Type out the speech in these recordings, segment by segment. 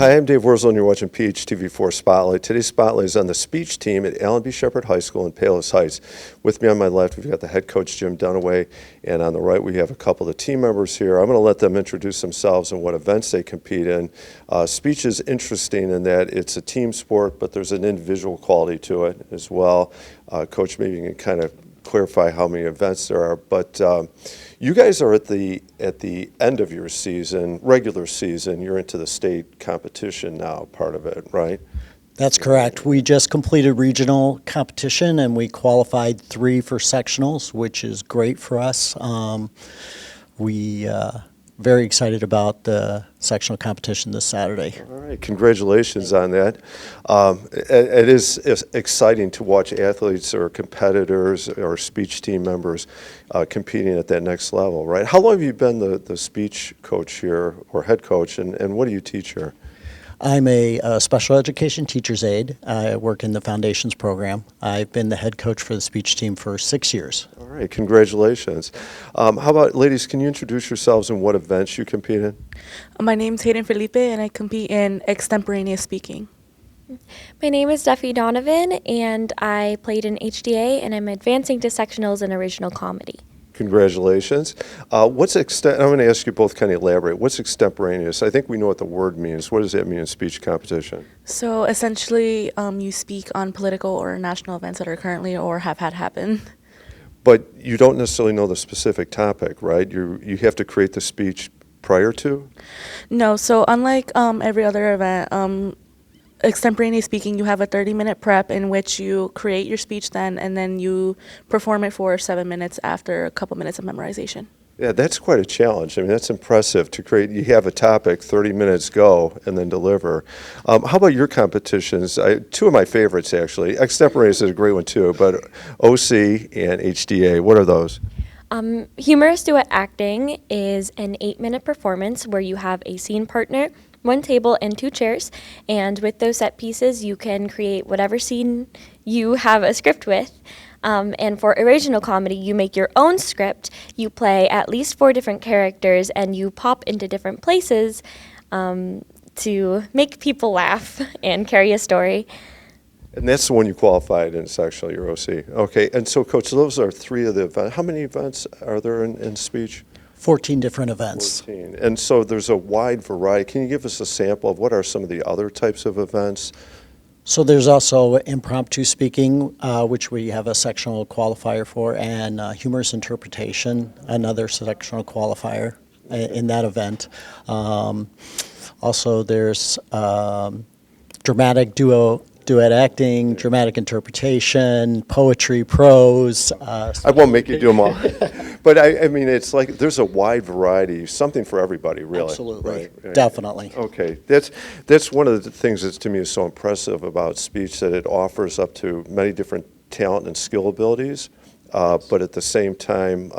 Hi, I'm Dave Wurzel, and you're watching PHTV4 Spotlight. Today's Spotlight is on the speech team at Allen B. Shepard High School in Palos Heights. With me on my left, we've got the head coach, Jim Dunaway, and on the right, we have a couple of the team members here. I'm going to let them introduce themselves and what events they compete in. Speech is interesting in that it's a team sport, but there's an individual quality to it as well. Coach, maybe you can kind of clarify how many events there are, but you guys are at the end of your season, regular season. You're into the state competition now, part of it, right? That's correct. We just completed regional competition and we qualified 3 for sectionals, which is great for us. We very excited about the sectional competition this Saturday. All right, congratulations on that. It is exciting to watch athletes or competitors or speech team members competing at that next level, right? How long have you been the speech coach here or head coach, and what do you teach here? I'm a special education teacher's aide. I work in the Foundations program. I've been the head coach for the speech team for 6 years. All right, congratulations. How about, ladies, can you introduce yourselves and what events you compete in? My name's Hayden Felipe, and I compete in extemporaneous speaking. My name is Duffy Donovan, and I played in HDA, and I'm advancing to sectionals in original comedy. Congratulations. I'm going to ask you both kind of elaborate. What's extemporaneous? I think we know what the word means. What does that mean in speech competition? So essentially, you speak on political or national events that are currently or have had happen. But you don't necessarily know the specific topic, right? You have to create the speech prior to? No, so unlike every other event, extemporaneous speaking, you have a 30-minute prep in which you create your speech then, and then you perform it for 7 minutes after a couple minutes of memorization. Yeah, that's quite a challenge. I mean, that's impressive to create. You have a topic, 30 minutes go, and then deliver. How about your competitions? 2 of my favorites, actually. Extemporaneous is a great one, too, but OC and HDA, what are those? Humorous duet acting is an 8-minute performance where you have a scene partner, 1 table, and 2 chairs. And with those set pieces, you can create whatever scene you have a script with. And for original comedy, you make your own script. You play at least 4 different characters, and you pop into different places to make people laugh and carry a story. And that's the one you qualified in sectional, your OC. Okay, and so, Coach, those are 3 of the events. How many events are there in speech? 14 different events. 14. And so there's a wide variety. Can you give us a sample of what are some of the other types of events? So there's also impromptu speaking, which we have a sectional qualifier for, and humorous interpretation, another sectional qualifier in that event. Also, there's dramatic duet acting, dramatic interpretation, poetry, prose. I won't make you do them all. But I mean, it's like there's a wide variety, something for everybody, really. Absolutely, right? definitely. Okay, that's one of the things that to me is so impressive about speech, that it offers up to many different talent and skill abilities, but at the same time,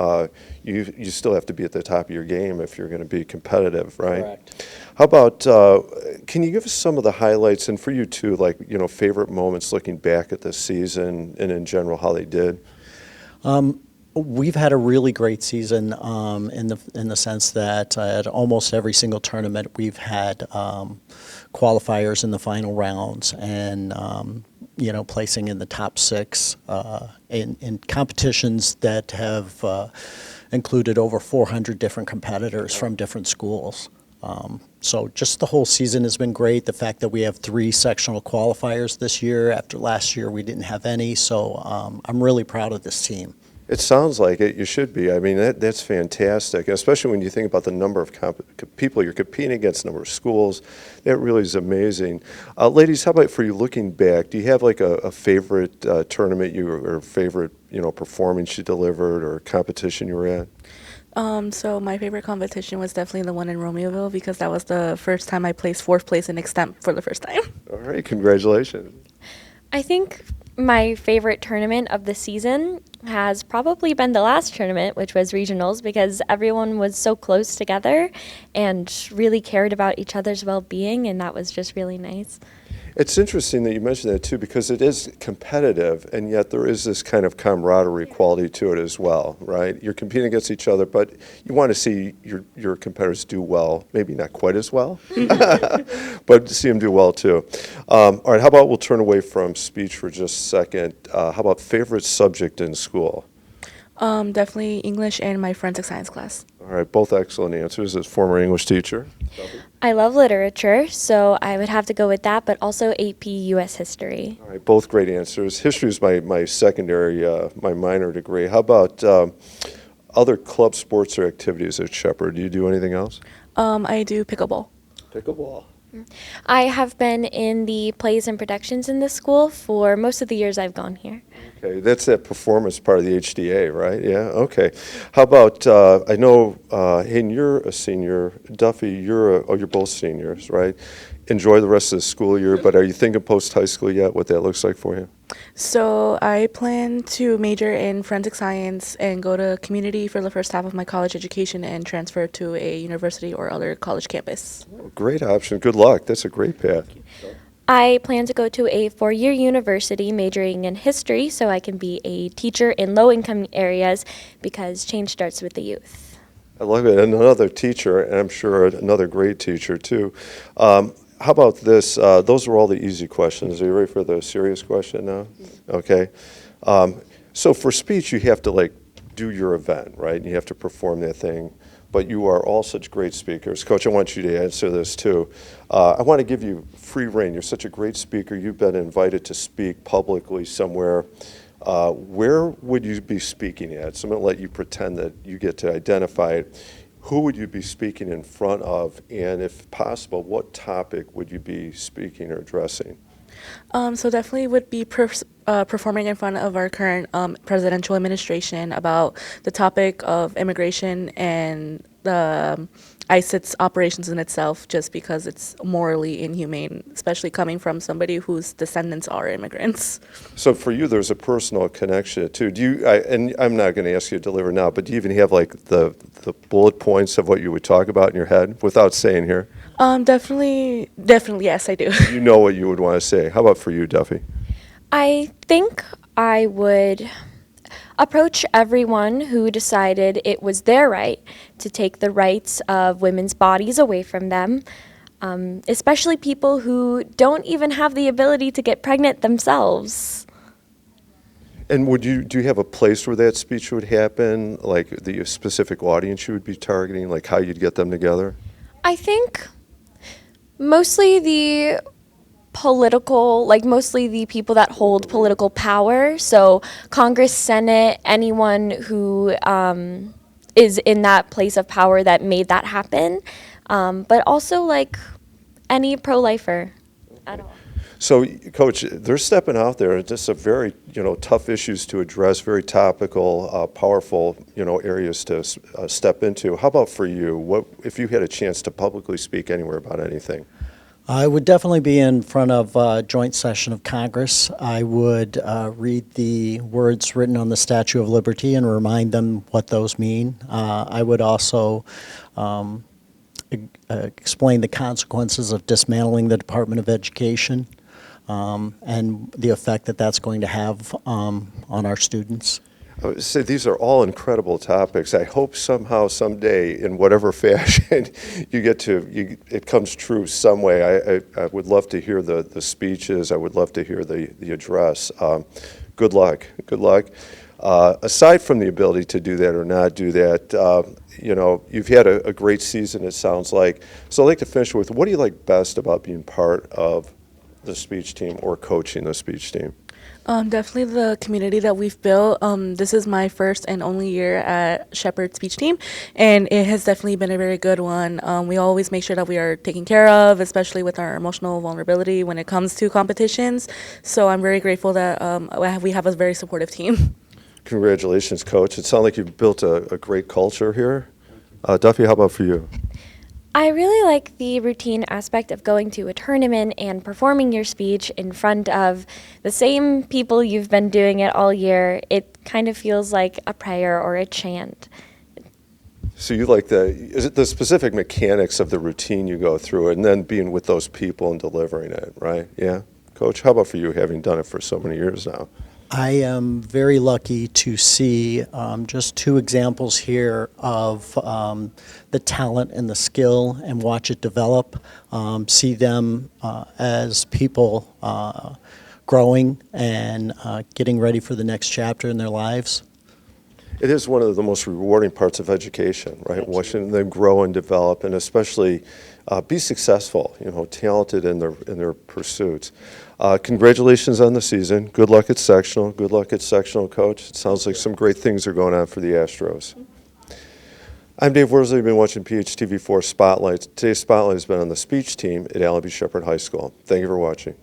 you still have to be at the top of your game if you're going to be competitive, right? Correct. How about, can you give us some of the highlights, and for you too, like, favorite moments looking back at this season and in general how they did? We've had a really great season in the sense that at almost every single tournament we've had qualifiers in the final rounds, and placing in the top 6 in competitions that have included over 400 different competitors from different schools. So just the whole season has been great. The fact that we have 3 sectional qualifiers this year, after last year we didn't have any, so I'm really proud of this team. It sounds like it. You should be. I mean, that's fantastic, especially when you think about the number of people you're competing against, number of schools. That really is amazing. Ladies, how about for you looking back? Do you have like a favorite tournament or favorite performance you delivered or competition you were at? So my favorite competition was definitely the one in Romeoville, because that was the first time I placed 4th place in extemp for the first time. All right, congratulations. I think my favorite tournament of the season has probably been the last tournament, which was regionals, because everyone was so close together and really cared about each other's well-being, and that was just really nice. It's interesting that you mentioned that too, because it is competitive, and yet there is this kind of camaraderie quality to it as well, right? You're competing against each other, but you want to see your competitors do well. Maybe not quite as well, but see them do well too. All right, how about we'll turn away from speech for just a second. How about favorite subject in school? Definitely English and my forensic science class. All right, both excellent answers as former English teacher. I love literature, so I would have to go with that, but also AP US History. All right, both great answers. History is my secondary, my minor degree. How about other club sports or activities at Shepard? Do you do anything else? I do pickleball. Pickleball. I have been in the plays and productions in this school for most of the years I've gone here. Okay, that's that performance part of the HDA, right? Yeah, okay. How about, I know, Hayden, you're a senior. Duffy, you're both seniors, right? Enjoy the rest of the school year, but are you thinking post-high school yet, what that looks like for you? So I plan to major in forensic science and go to community for the first half of my college education and transfer to a university or other college campus. Great option. Good luck. That's a great path. I plan to go to a 4-year university majoring in history so I can be a teacher in low-income areas because change starts with the youth. I love it. And another teacher, and I'm sure another great teacher too. How about this? Those are all the easy questions. Are you ready for the serious question now? Okay. So for speech, you have to do your event, right? And you have to perform that thing. But you are all such great speakers. Coach, I want you to answer this too. I want to give you free rein. You're such a great speaker. You've been invited to speak publicly somewhere. Where would you be speaking at? So I'm going to let you pretend that you get to identify it. Who would you be speaking in front of? And if possible, what topic would you be speaking or addressing? So definitely would be performing in front of our current presidential administration about the topic of immigration and the ICE's operations in itself, just because it's morally inhumane, especially coming from somebody whose descendants are immigrants. So for you, there's a personal connection too. Do you? And I'm not going to ask you to deliver now, but do you even have the bullet points of what you would talk about in your head without saying here? Definitely, yes, I do. You know what you would want to say. How about for you, Duffy? I think I would approach everyone who decided it was their right to take the rights of women's bodies away from them, especially people who don't even have the ability to get pregnant themselves. And do you have a place where that speech would happen, like the specific audience you would be targeting, like how you'd get them together? I think mostly the people that hold political power. So Congress, Senate, anyone who is in that place of power that made that happen. But also any pro-lifer at all. So, Coach, they're stepping out there. It's just a very, tough issues to address, very topical, powerful, areas to step into. How about for you? What if you had a chance to publicly speak anywhere about anything? I would definitely be in front of a joint session of Congress. I would read the words written on the Statue of Liberty and remind them what those mean. I would also explain the consequences of dismantling the Department of Education and the effect that that's going to have on our students. I would say these are all incredible topics. I hope somehow, someday, in whatever fashion, it comes true some way. I would love to hear the speeches. I would love to hear the address. Good luck. Good luck. Aside from the ability to do that or not do that, you've had a great season, it sounds like. So I'd like to finish with, what do you like best about being part of the speech team or coaching the speech team? Definitely the community that we've built. This is my first and only year at Shepard Speech Team, and it has definitely been a very good one. We always make sure that we are taken care of, especially with our emotional vulnerability when it comes to competitions. So I'm very grateful that we have a very supportive team. Congratulations, Coach. It sounds like you've built a great culture here. Duffy, how about for you? I really like the routine aspect of going to a tournament and performing your speech in front of the same people you've been doing it all year. It kind of feels like a prayer or a chant. So you like is it the specific mechanics of the routine you go through and then being with those people and delivering it, right? Yeah. Coach, how about for you, having done it for so many years now? I am very lucky to see just two examples here of the talent and the skill and watch it develop, see them as people growing and getting ready for the next chapter in their lives. It is one of the most rewarding parts of education, right? Watching them grow and develop, and especially be successful. Talented in their pursuits. Congratulations on the season. Good luck at sectional. Good luck at sectional, Coach. It sounds like some great things are going on for the Astros. I'm Dave Worsley. You've been watching PHTV4 Spotlight. Today's Spotlight has been on the speech team at Allenby Shepard High School. Thank you for watching.